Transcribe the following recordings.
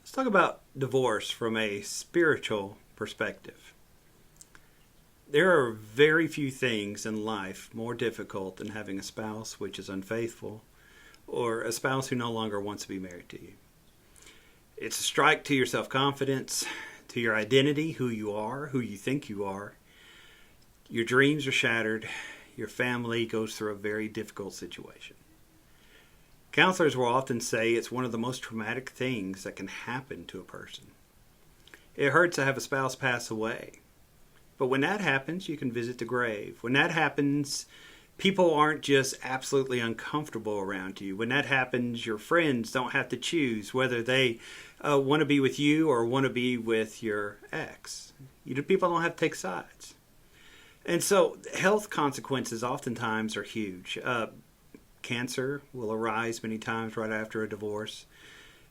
Let's talk about divorce from a spiritual perspective. There are very few things in life more difficult than having a spouse which is unfaithful or a spouse who no longer wants to be married to you. It's a strike to your self-confidence, to your identity, who you are, who you think you are. Your dreams are shattered. Your family goes through a very difficult situation. Counselors will often say it's one of the most traumatic things that can happen to a person. It hurts to have a spouse pass away. But when that happens, you can visit the grave. When that happens, people aren't just absolutely uncomfortable around you. When that happens, your friends don't have to choose whether they want to be with you or want to be with your ex. People don't have to take sides. And so health consequences oftentimes are huge. Cancer will arise many times right after a divorce.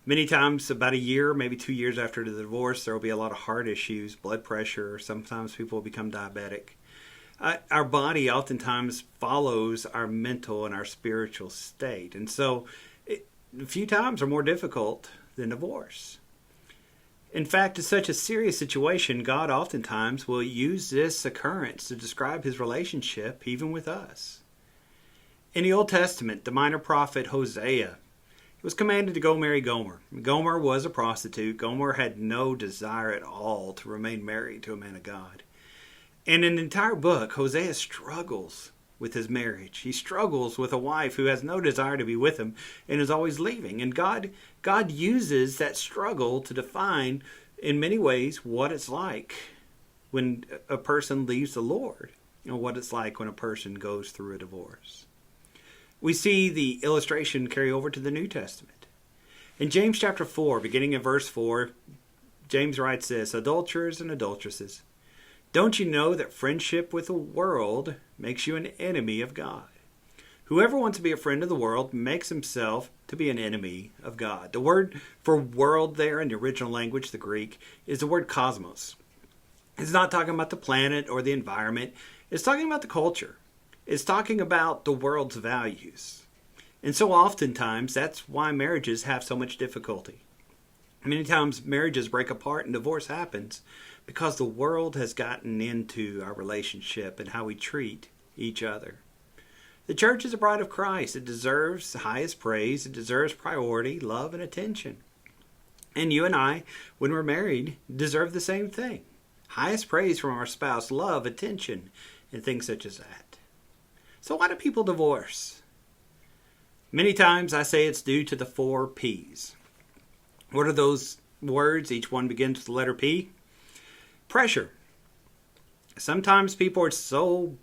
Many times, about a year, maybe 2 years after the divorce, there will be a lot of heart issues, blood pressure. Sometimes people will become diabetic. Our body oftentimes follows our mental and our spiritual state. And so a few times are more difficult than divorce. In fact, it's such a serious situation, God oftentimes will use this occurrence to describe his relationship even with us. In the Old Testament, the minor prophet Hosea was commanded to go marry Gomer. Gomer was a prostitute. Gomer had no desire at all to remain married to a man of God. And in the entire book, Hosea struggles with his marriage. He struggles with a wife who has no desire to be with him and is always leaving. And God uses that struggle to define, in many ways, what it's like when a person leaves the Lord, and what it's like when a person goes through a divorce. We see the illustration carry over to the New Testament. In James chapter 4, beginning in verse 4, James writes this, "Adulterers and adulteresses, don't you know that friendship with the world makes you an enemy of God? Whoever wants to be a friend of the world makes himself to be an enemy of God." The word for world there in the original language, the Greek, is the word cosmos. It's not talking about the planet or the environment. It's talking about the culture. It's talking about the world's values. And so oftentimes, that's why marriages have so much difficulty. Many times marriages break apart and divorce happens because the world has gotten into our relationship and how we treat each other. The church is a bride of Christ. It deserves the highest praise. It deserves priority, love, and attention. And you and I, when we're married, deserve the same thing. Highest praise from our spouse, love, attention, and things such as that. So why do people divorce? Many times I say it's due to the 4 P's. What are those words? Each one begins with the letter P. Pressure. Sometimes people are so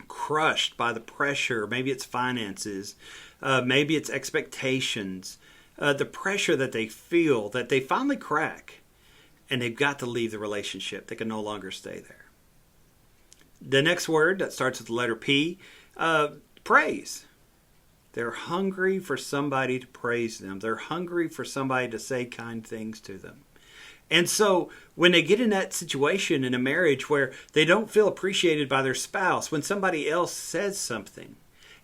crushed by the pressure. Maybe it's finances. Maybe it's expectations. The pressure that they feel that they finally crack and they've got to leave the relationship. They can no longer stay there. The next word that starts with the letter P, praise. They're hungry for somebody to praise them. They're hungry for somebody to say kind things to them. And so when they get in that situation in a marriage where they don't feel appreciated by their spouse, when somebody else says something,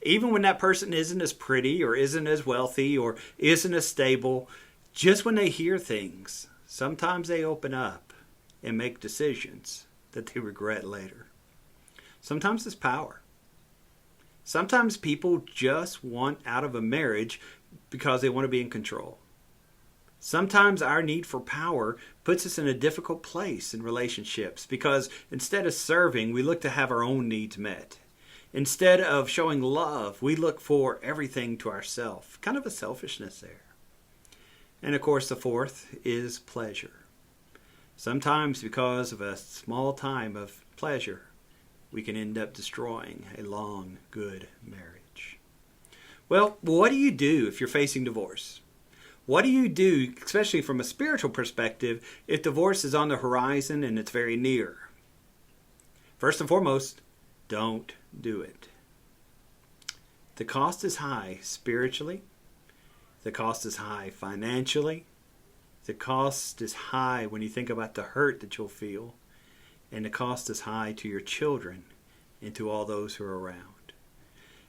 even when that person isn't as pretty or isn't as wealthy or isn't as stable, just when they hear things, sometimes they open up and make decisions that they regret later. Sometimes it's power. Sometimes people just want out of a marriage because they want to be in control. Sometimes our need for power puts us in a difficult place in relationships because instead of serving, we look to have our own needs met. Instead of showing love, we look for everything to ourselves. Kind of a selfishness there. And of course, the 4th is pleasure. Sometimes because of a small time of pleasure, we can end up destroying a long, good marriage. Well, what do you do if you're facing divorce? What do you do, especially from a spiritual perspective, if divorce is on the horizon and it's very near? First and foremost, don't do it. The cost is high spiritually. The cost is high financially. The cost is high when you think about the hurt that you'll feel. And the cost is high to your children and to all those who are around.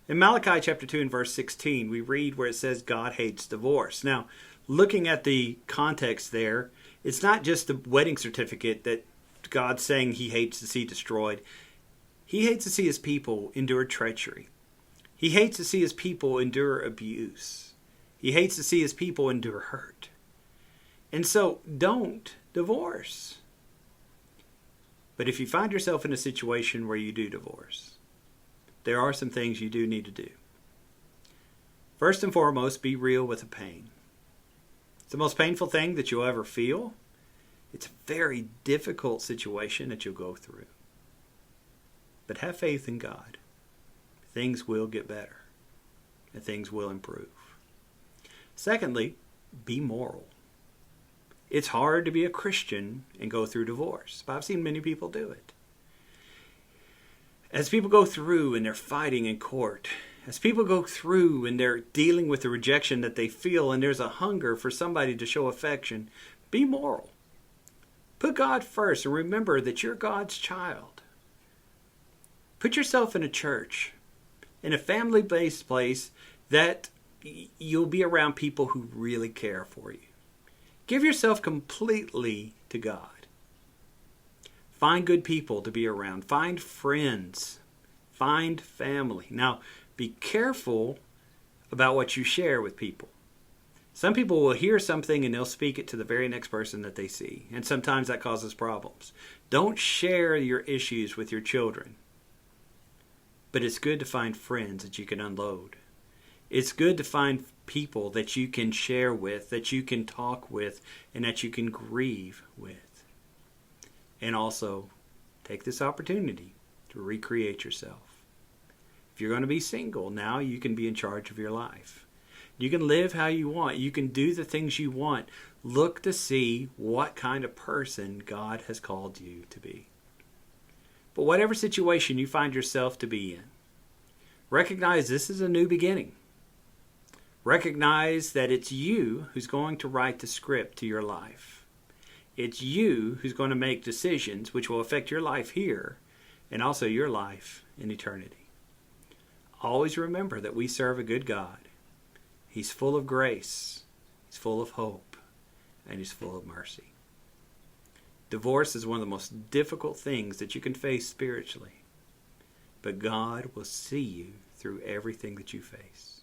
In Malachi chapter 2 and verse 16, we read where it says God hates divorce. Now, looking at the context there, it's not just the wedding certificate that God's saying he hates to see destroyed. He hates to see his people endure treachery. He hates to see his people endure abuse. He hates to see his people endure hurt. And so don't divorce. But if you find yourself in a situation where you do divorce, there are some things you do need to do. First and foremost, be real with the pain. It's the most painful thing that you'll ever feel. It's a very difficult situation that you'll go through. But have faith in God. Things will get better, and things will improve. Secondly, be moral. It's hard to be a Christian and go through divorce, but I've seen many people do it. As people go through and they're fighting in court, as people go through and they're dealing with the rejection that they feel, and there's a hunger for somebody to show affection, be moral. Put God first and remember that you're God's child. Put yourself in a church, in a family-based place that you'll be around people who really care for you. Give yourself completely to God. Find good people to be around. Find friends. Find family. Now, be careful about what you share with people. Some people will hear something and they'll speak it to the very next person that they see. And sometimes that causes problems. Don't share your issues with your children. But it's good to find friends that you can unload. It's good to find people that you can share with, that you can talk with, and that you can grieve with. And also, take this opportunity to recreate yourself. If you're going to be single, now you can be in charge of your life. You can live how you want. You can do the things you want. Look to see what kind of person God has called you to be. But whatever situation you find yourself to be in, recognize this is a new beginning. Recognize that it's you who's going to write the script to your life. It's you who's going to make decisions which will affect your life here and also your life in eternity. Always remember that we serve a good God. He's full of grace, he's full of hope, and he's full of mercy. Divorce is one of the most difficult things that you can face spiritually. But God will see you through everything that you face.